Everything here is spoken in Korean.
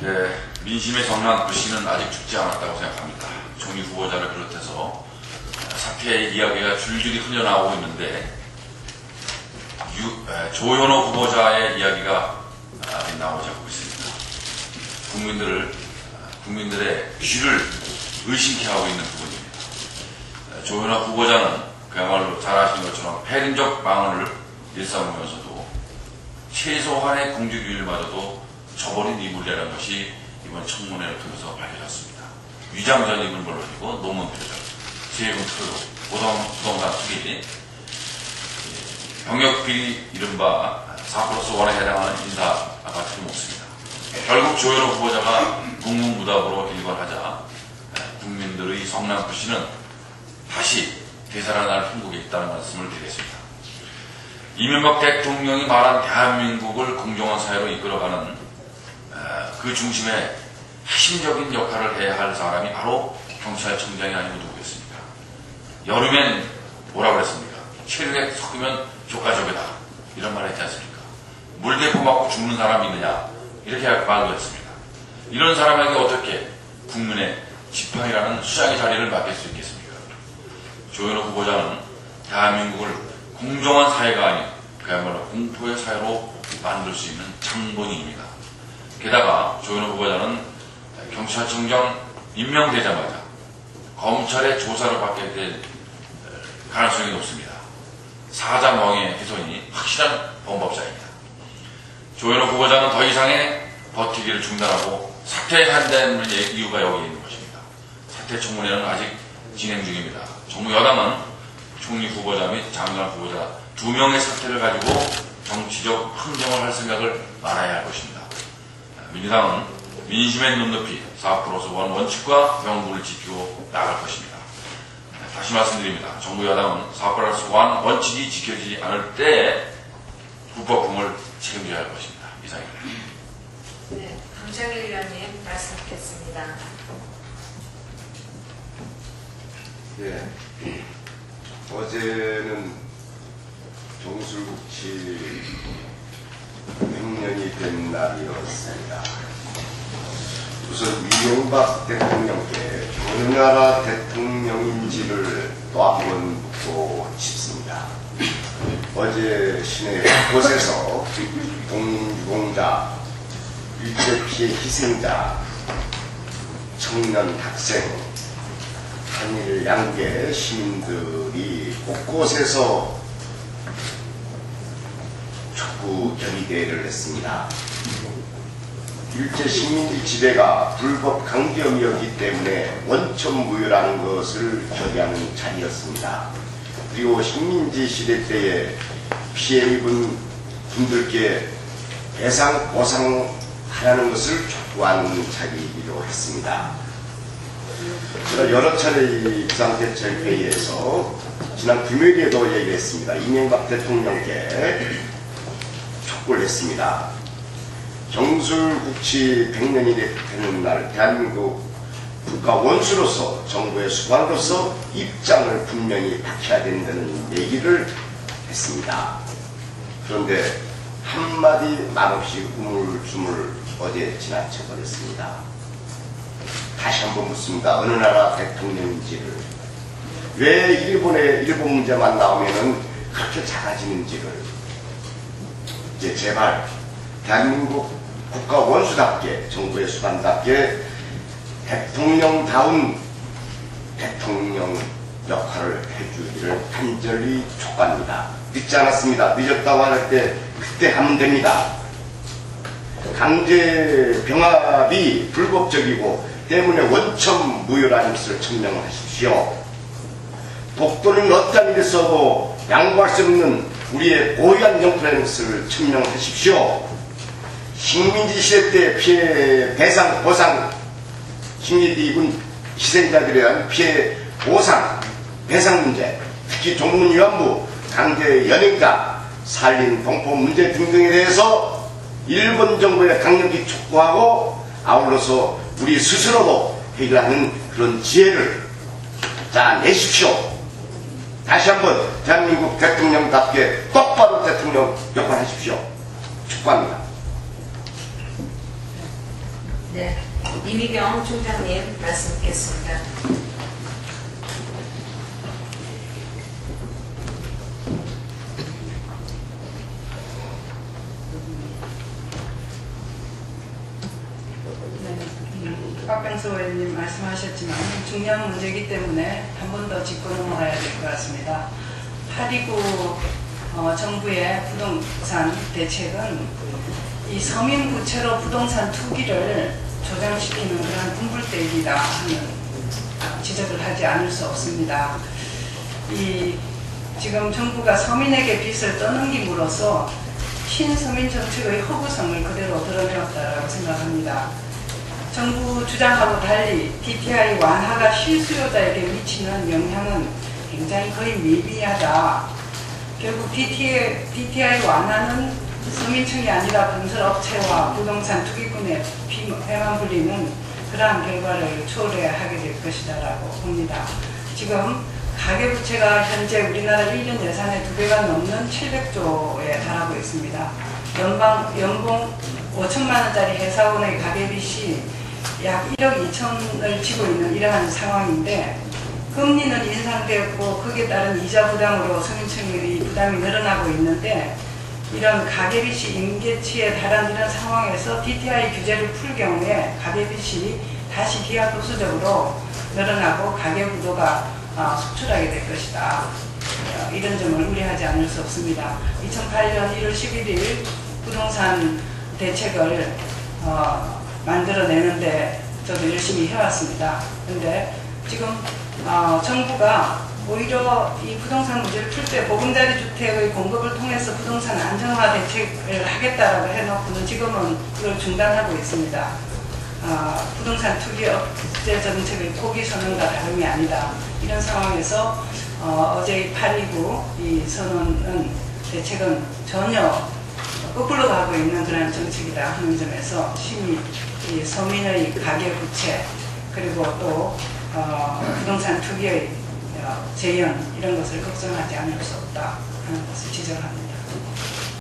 네, 민심의 정난 불씨는 아직 죽지 않았다고 생각합니다. 총리 후보자를 비롯해서 사퇴의 이야기가 줄줄이 흘러나오고 있는데 조현호 후보자의 이야기가 아직 나오지 않고 있습니다. 국민들의 귀를 의심케 하고 있는 부분입니다. 조현호 후보자는 그야말로 잘 아시는 것처럼 패륜적 망언을 일삼으면서도 최소한의 공직률마저도 저버린 인물이라는 것이 이번 청문회를 통해서 밝혀졌습니다. 위장 전입은 물론이고 논문 표절, 세금 투여, 부동산 투기, 병역 비리 이른바 4+1에 해당하는 인사가 틀림없습니다. 결국 조현호 후보자가 국무무답으로 일관하자 국민들의 성난불씨는 다시 되살아날 행복에 있다는 말씀을 드리겠습니다. 이명박 대통령이 말한 대한민국을 공정한 사회로 이끌어가는 그 중심에 핵심적인 역할을 해야 할 사람이 바로 경찰청장이 아니면 누구겠습니까? 여름엔 뭐라고 그랬습니까? 최루에 섞으면 효과적이다. 이런 말 했지 않습니까? 물대포 맞고 죽는 사람이 있느냐? 이렇게 말도 했습니다. 이런 사람에게 어떻게 국민의 지팡이라는 수장의 자리를 맡길 수 있겠습니까? 조현호 후보자는 대한민국을 공정한 사회가 아닌 그야말로 공포의 사회로 만들 수 있는 장본인입니다. 게다가 조현호 후보자는 경찰청장 임명되자마자 검찰의 조사를 받게 될 가능성이 높습니다. 사자멍의 훼손이 확실한 범법자입니다. 조현호 후보자는 더 이상의 버티기를 중단하고 사퇴한다는 이유가 여기에 있는 것입니다. 사퇴 청문회는 아직 진행 중입니다. 정부 여당은 총리 후보자 및 장관 후보자 2명의 사퇴를 가지고 정치적 흥정을 할 생각을 말아야 할 것입니다. 민주당은 민심의 눈높이 4+1 원칙과 명분을 지키고 나갈 것입니다. 다시 말씀드립니다. 정부 여당은 4+1 원칙이 지켜지지 않을 때 불법품을 책임져야 할 것입니다. 이상입니다. 네, 강창일 의원님 말씀 듣겠습니다. 네, 어제는 정술국치 100년이 된 날이었습니다. 우선 이명박 대통령께 어느 나라 대통령인지를 또 한 번 묻고 싶습니다. 어제 시내 곳곳에서 공유공자, 일제 피해 희생자, 청년 학생, 한일 양국의 시민들이 곳곳에서 촉구 결의대회를 했습니다. 일제 식민지 지배가 불법 강점이었기 때문에 원천무효라는 것을 결의하는 자리였습니다. 그리고 식민지 시대 때에 피해 입은 분들께 배상, 보상하라는 것을 촉구하는 자리이기도 했습니다. 제가 여러 차례 비상대책회의에서 지난 금요일에도 얘기했습니다. 이명박 대통령께 촉구를 했습니다. 정술국치 100년이 되는 날 대한민국 국가 원수로서 정부의 수반으로서 입장을 분명히 밝혀야 된다는 얘기를 했습니다. 그런데 한마디 말없이 우물쭈물 어제 지나쳐버렸습니다. 다시 한번 묻습니다. 어느 나라 대통령인지를, 왜 일본 문제만 나오면은 그렇게 작아지는지를, 이제 제발 대한민국 국가 원수답게, 정부의 수반답게 대통령다운 대통령 역할을 해주기를 간절히 촉구합니다. 늦지 않았습니다. 늦었다고 할 때 그때 하면 됩니다. 강제 병합이 불법적이고 때문에 원천무효라는 것을 증명하십시오. 독도는 어떤 일에서도 양보할 수 없는 우리의 고유한 영토라는 것을 증명하십시오. 식민지 시대 때 피해 배상, 보상, 식민지 입은 희생자들에 대한 피해 보상, 배상 문제, 특히 종문 위안부, 강제 연행자, 살린 동포 문제 등등에 대해서 일본 정부에 강력히 촉구하고 아울러서 우리 스스로도 해결하는 그런 지혜를 내십시오. 다시 한번 대한민국 대통령답게 똑바로 대통령 역할하십시오. 축구합니다. 네, 이미경 총장님 말씀 듣겠습니다. 박병수 의원님 말씀하셨지만 중요한 문제이기 때문에 한 번 더 짚고 넘어가야 될 것 같습니다. 8.29 정부의 부동산 대책은 이 서민 부채로 부동산 투기를 조장시키는 그런 분불대기다 하는 지적을 하지 않을 수 없습니다. 지금 정부가 서민에게 빚을 떠넘김으로써 신서민 정책의 허구성을 그대로 드러내었다고 생각합니다. 정부 주장하고 달리 DTI 완화가 실수요자에게 미치는 영향은 굉장히 거의 미비하다. 결국 DTI 완화는 서민층이 아니라 건설업체와 부동산 투기꾼의 피해만 불리는 그러한 결과를 초래하게 될 것이다라고 봅니다. 지금 가계부채가 현재 우리나라 1년 예산의 2배가 넘는 700조에 달하고 있습니다. 연봉 5천만 원짜리 회사원의 가계빚이 약 1억 2천을 지고 있는 이러한 상황인데, 금리는 인상되었고 거기에 따른 이자 부담으로 서민층의 부담이 늘어나고 있는데, 이런 가계빚이 임계치에 달한 이런 상황에서 DTI 규제를 풀 경우에 가계빚이 다시 기하급수적으로 늘어나고 가계부도가 속출하게 될 것이다. 이런 점을 우려하지 않을 수 없습니다. 2008년 1월 11일 부동산 대책을 만들어내는데 저도 열심히 해왔습니다. 그런데 지금 정부가 오히려 이 부동산 문제를 풀 때 보금자리 주택의 공급을 통해서 부동산 안정화 대책을 하겠다라고 해놓고는 지금은 그걸 중단하고 있습니다. 부동산 투기 억제 정책의 포기 선언과 다름이 아니다. 이런 상황에서 어제 8.29 이 선언은 대책은 전혀 거꾸로 가고 있는 그런 정책이다 하는 점에서 심히 이 서민의 가계부채 그리고 또 부동산 투기의 재현 이런 것을 걱정하지 않을 수 없다 하는 것을 지적합니다.